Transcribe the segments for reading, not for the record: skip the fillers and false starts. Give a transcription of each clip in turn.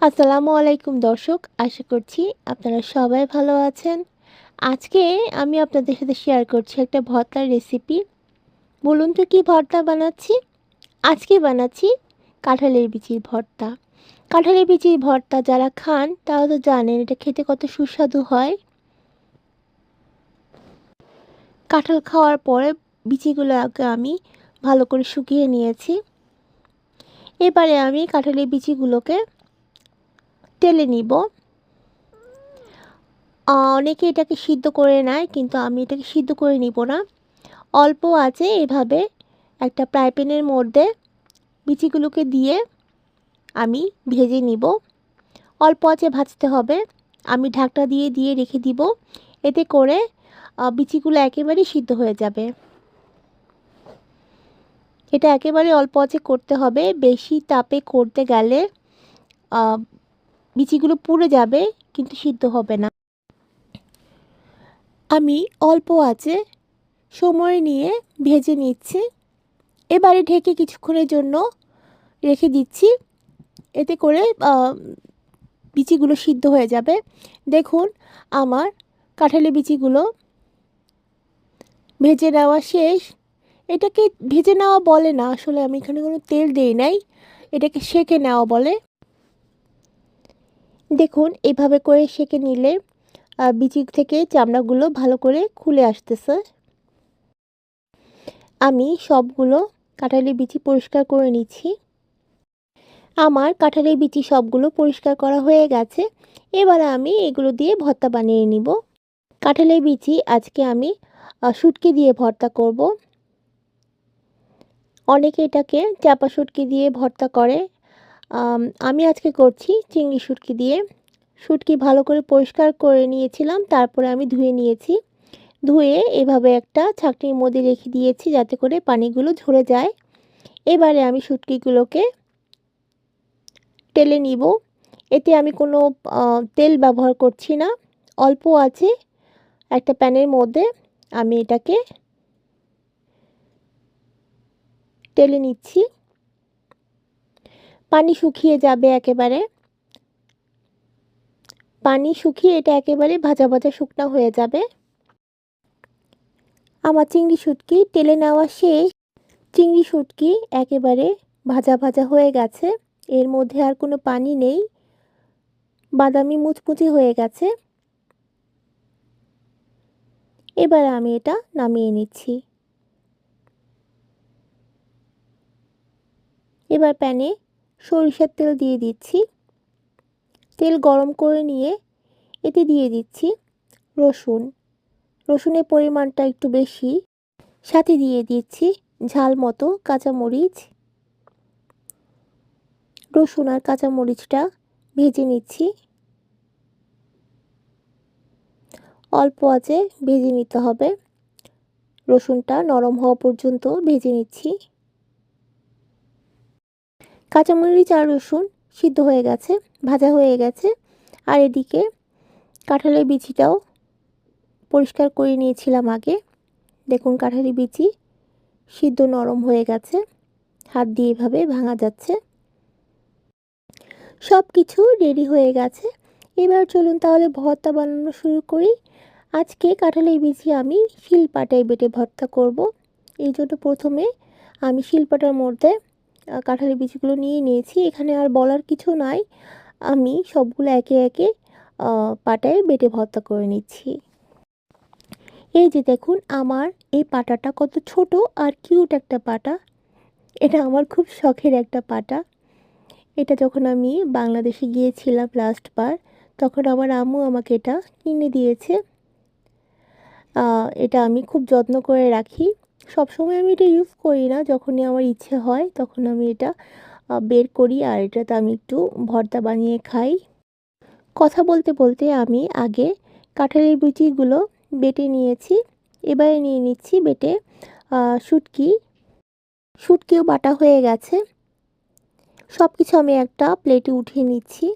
আসসালামু আলাইকুম দর্শক, আশা করছি আপনারা সবাই ভালো আছেন। আজকে আমি আপনাদের সাথে শেয়ার করছি একটা ভর্তার রেসিপি। বলুন তো কী ভর্তা বানাচ্ছি? আজকে বানাচ্ছি কাঁঠালের বিচির ভর্তা। কাঁঠালের বিচির ভর্তা যারা খান তারা তো জানেন এটা খেতে কত সুস্বাদু হয়। কাঁঠাল খাওয়ার পরে বিচিগুলো আগে আমি ভালো করে শুকিয়ে নিয়েছি। এবারে আমি কাঁঠালের বিচিগুলোকে টেলে নিব। অনেকে এটাকে সিদ্ধ করে নেয়, কিন্তু আমি এটাকে সিদ্ধ করে নিব না। অল্প আঁচে এভাবে একটা ফ্রাই প্যানের মধ্যে বিচিগুলোকে দিয়ে আমি ভেজে নিব। অল্প আঁচে ভাজতে হবে। আমি ঢাকনা দিয়ে দিয়ে রেখে দিব। এতে করে বিচিগুলো একেবারেই সিদ্ধ হয়ে যাবে। এটা একেবারে অল্প আঁচে করতে হবে। বেশি তাপে করতে গেলে বিচিগুলো পুড়ে যাবে, কিন্তু সিদ্ধ হবে না। আমি অল্প আঁচে সময় নিয়ে ভেজে নিচ্ছি। এবারে ঢেকে কিছুক্ষণের জন্য রেখে দিচ্ছি। এতে করে বিচিগুলো সিদ্ধ হয়ে যাবে। দেখুন, আমার কাঁঠালের বিচিগুলো ভেজে নেওয়া শেষ। এটাকে ভেজে নেওয়া বলে না, আসলে আমি এখানে কোনো তেল দেই নাই, এটাকে সেঁকে নেওয়া বলে। দেখুন, এভাবে করে সেঁকে নিলে বিচি থেকে চামড়াগুলো ভালো করে খুলে আসতেছে। আমি সবগুলো কাঁঠালের বিচি পরিষ্কার করে নিচ্ছি। আমার কাঁঠালের বিচি সবগুলো পরিষ্কার করা হয়ে গেছে। এবারে আমি এগুলো দিয়ে ভর্তা বানিয়ে নিব। কাঁঠালের বিচি আজকে আমি শুটকি দিয়ে ভর্তা করব। অনেকে এটাকে চাপা শুটকি দিয়ে ভর্তা করে। আমি আজকে করছি চিংড়ি শুটকি দিয়ে। শুটকি ভালো করে পরিষ্কার করে নিয়েছিলাম, তারপরে আমি ধুয়ে নিয়েছি। ধুয়ে এভাবে একটা ছাঁকনির মধ্যে রেখে দিয়েছি যাতে করে পানিগুলো ঝরে যায়। এবারে আমি শুটকিগুলোকে টেলে নিব। এতে আমি কোনো তেল ব্যবহার করছি না। অল্প আছে একটা প্যানের মধ্যে আমি এটাকে টেলে নিচ্ছি। পানি শুকিয়ে যাবে একেবারে। পানি শুকিয়ে এটা একেবারে ভাজা ভাজা শুকনা হয়ে যাবে। আমার চিংড়ি শুটকি টেলে নেওয়া শেষ। চিংড়ি শুটকি একেবারে ভাজা ভাজা হয়ে গেছে। এর মধ্যে আর কোনো পানি নেই। বাদামি মুচমুচে হয়ে গেছে। এবার আমি এটা নামিয়ে নিচ্ছি। এবার প্যানে সরিষার তেল দিয়ে দিচ্ছি। তেল গরম করে নিয়ে এতে দিয়ে দিচ্ছি রসুন। রসুনের পরিমাণটা একটু বেশি। সাথে দিয়ে দিচ্ছি ঝাল মতো কাঁচামরিচ। রসুন আর কাঁচামরিচটা ভেজে নিচ্ছি। অল্প আঁচে ভেজে নিতে হবে। রসুনটা নরম হওয়া পর্যন্ত ভেজে নিচ্ছি। কাঁচামরিচ আর রসুন সিদ্ধ হয়ে গেছে, ভাজা হয়ে গেছে। আর এদিকে কাঁঠালের বিচিটাও পরিষ্কার করে নিয়েছিলাম আগে। দেখুন, কাঁঠালের বিচি সিদ্ধ নরম হয়ে গেছে। হাত দিয়ে এভাবে ভাঙা যাচ্ছে। সব কিছু রেডি হয়ে গেছে। এবার চলুন তাহলে ভর্তা বানানো শুরু করি। আজকে কাঁঠালের বিচি আমি শিলপাটায় বেটে ভর্তা করব। এই জন্য প্রথমে আমি শিলপাটার মধ্যে কাঁঠালের বিচিগুলো নিয়ে নিয়েছি। এখানে আর বলার কিছু নাই, আমি সবগুলো একে একে পাটায় বেটে ভর্তা করে নিচ্ছি। এই যে দেখুন, আমার এই পাটাটা কত ছোট আর কিউট একটা পাটা। এটা আমার খুব শখের একটা পাটা। এটা যখন আমি বাংলাদেশে গিয়েছিলাম লাস্টবার, তখন আমার আম্মু আমাকে এটা কিনে দিয়েছে। এটা আমি খুব যত্ন করে রাখি। সবসময় আমি এটা ইউজ করি না, যখনই আমার ইচ্ছে হয় তখন আমি এটা বের করি, আর এটাতে আমি একটু ভর্তা বানিয়ে খাই। কথা বলতে বলতে আমি আগে কাঁঠালের বিচিগুলো বেটে নিয়েছি। এবারে নিয়ে নিচ্ছি বেটে শুটকি। শুটকিও বাটা হয়ে গেছে। সব কিছু আমি একটা প্লেটে উঠিয়ে নিচ্ছি।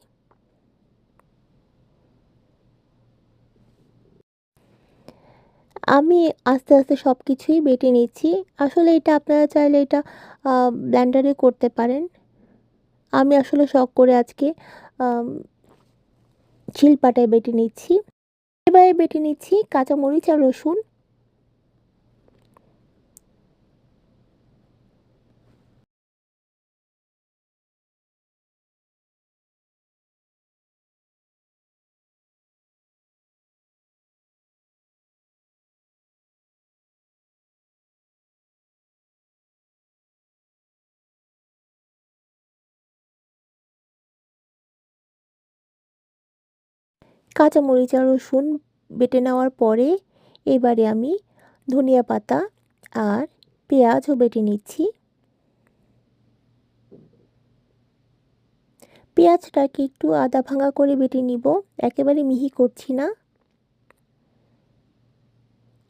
আমি আস্তে আস্তে সব কিছুই বেটে নিচ্ছি। আসলে এটা আপনারা চাইলে এটা ব্লেন্ডারে করতে পারেন। আমি আসলে শখ করে আজকে শিলপাটায় বেটে নিচ্ছি। এবারে বেটে নিচ্ছি কাঁচামরিচ আর রসুন। কাঁচামরিচ আর রসুন বেটে নেওয়ার পরে এবারে আমি ধনিয়া পাতা আর পেঁয়াজও বেটে নিচ্ছি। পেঁয়াজটাকে একটু আদা ভাঙা করে বেটে নিব, একেবারে মিহি করছি না।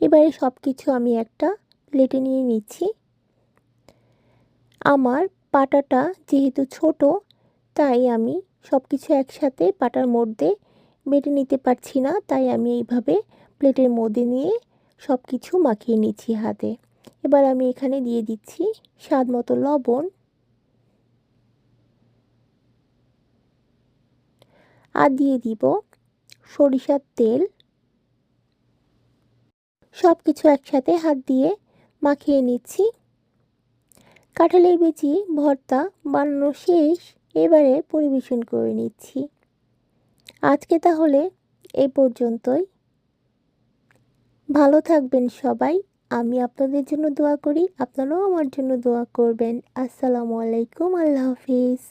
এবারে সব কিছু আমি একটা প্লেটে নিয়ে নিচ্ছি। আমার পাটাটা যেহেতু ছোট, তাই আমি সব কিছু একসাথে পাটার মধ্যে বেটে নিতে পারছি না, তাই আমি এইভাবে প্লেটের মধ্যে নিয়ে সব কিছু মাখিয়ে নিচ্ছি হাতে। এবার আমি এখানে দিয়ে দিচ্ছি স্বাদ মতো লবণ আর দিয়ে দিব সরিষার তেল। সব কিছু একসাথে হাত দিয়ে মাখিয়ে নিচ্ছি। কাঁঠালের বিচি ভর্তা বানানো শেষ, এবারে পরিবেশন করে নিচ্ছি। আজকে তাহলে এই পর্যন্তই। ভালো থাকবেন সবাই। আমি আপনাদের জন্য দোয়া করি, আপনারাও আমার জন্য দোয়া করবেন। আসসালামু আলাইকুম, আল্লাহ হাফিজ।